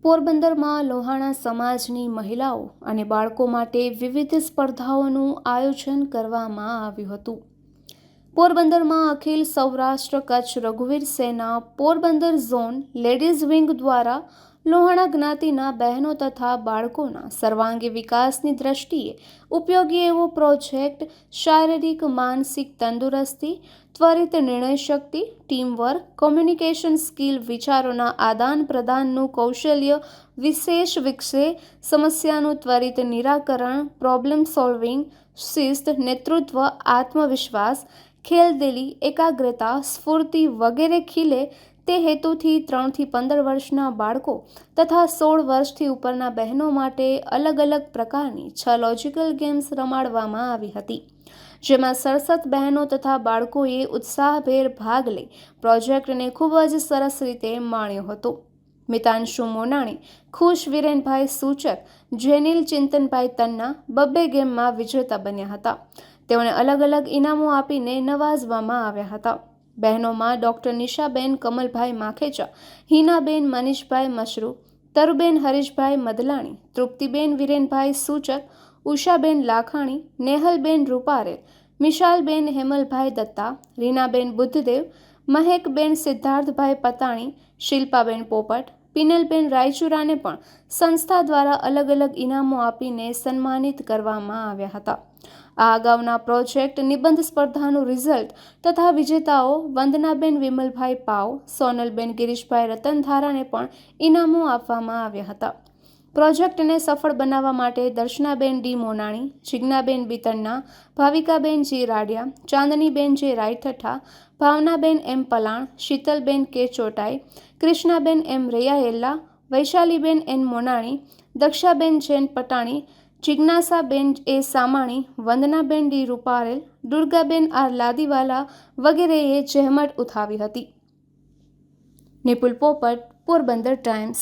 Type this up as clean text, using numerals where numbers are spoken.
પોરબંદરમાં લોહાણા સમાજની મહિલાઓ અને બાળકો માટે વિવિધ સ્પર્ધાઓનું આયોજન કરવામાં આવ્યું હતું. પોરબંદરમાં અખિલ સૌરાષ્ટ્ર કચ્છ રઘુવીર સેના પોરબંદર ઝોન લેડીઝ વિંગ દ્વારા લોહાણા જ્ઞાતિના બહેનો તથા બાળકોના સર્વાંગી વિકાસની દ્રષ્ટિએ ઉપયોગી એવો પ્રોજેક્ટ શારીરિક માનસિક તંદુરસ્તી, ત્વરિત નિર્ણય શક્તિ, ટીમવર્ક, કોમ્યુનિકેશન સ્કિલ, વિચારોના આદાન પ્રદાનનું કૌશલ્ય વિશેષ વિકસે, સમસ્યાનું ત્વરિત નિરાકરણ, પ્રોબ્લેમ સોલ્વિંગ, શિસ્ત, નેતૃત્વ, આત્મવિશ્વાસ, ખેલદિલી, એકાગ્રતા, સ્ફૂર્તિ વગેરે ખીલે તે હેતુથી 3 થી 15 વર્ષના બાળકો તથા 16 વર્ષથી ઉપરના બહેનો માટે અલગ અલગ પ્રકારની 6 લોજિકલ ગેમ્સ રમાડવામાં આવી હતી, જેમાં 67 બહેનો તથા બાળકોએ ઉત્સાહભેર ભાગ લઈ પ્રોજેક્ટને ખૂબ જ સરસ રીતે માણ્યો હતો. મિતાંશુ મોનાણી, ખુશ વિરેનભાઈ સૂચક, જેનિલ ચિંતનભાઈ તન્ના 2 ગેમમાં વિજેતા બન્યા હતા. તેઓને અલગ અલગ ઇનામો આપીને નવાજવામાં આવ્યા હતા. બહેનોમાં ડૉક્ટર નિશાબેન કમલભાઈ માખેચા, હિનાબેન મનીષભાઈ મશરૂ, તરુબેન હરીશભાઈ મદલાણી, તૃપ્તિબેન વિરેનભાઈ સૂચક, ઉષાબેન લાખાણી, નેહલબેન રૂપારેલ, મિશાલબેન હેમલભાઈ દત્તા, રીનાબેન બુદ્ધદેવ, મહેકબેન સિદ્ધાર્થભાઈ પતાણી, શિલ્પાબેન પોપટ, પિનલબેન રાયચુરાને પણ સંસ્થા દ્વારા અલગ અલગ ઇનામો આપીને સન્માનિત કરવામાં આવ્યા હતા. આ અગાઉના પ્રોજેક્ટ નિબંધ સ્પર્ધાનું રિઝલ્ટ તથા વિજેતાઓ વંદનાબેન વિમલભાઈ પાવ, સોનલબેન ગિરીશભાઈ રતનધારાને પણ ઇનામો આપવામાં આવ્યા હતા. પ્રોજેક્ટને સફળ બનાવવા માટે દર્શનાબેન ડી મોનાણી, જિજ્ઞાબેન બિતન્ના, ભાવિકાબેન જી રાડિયા, ચાંદનીબેન જે રાયઠઠા, ભાવનાબેન એમ પલાણ, શીતલબેન કે ચોટાઈ, કૃષ્ણાબેન એમ રૈયાએલ્લા, વૈશાલીબેન એન મોનાણી, દક્ષાબેન જૈન પટાણી, જિજ્ઞાસાબેન એ સામાણી, વંદનાબેન ડી રૂપારેલ, દુર્ગાબેન આર લાદીવાલા વગેરેએ જહેમત ઉઠાવી હતી. નિપુલ પોપટ, પોરબંદર ટાઈમ્સ.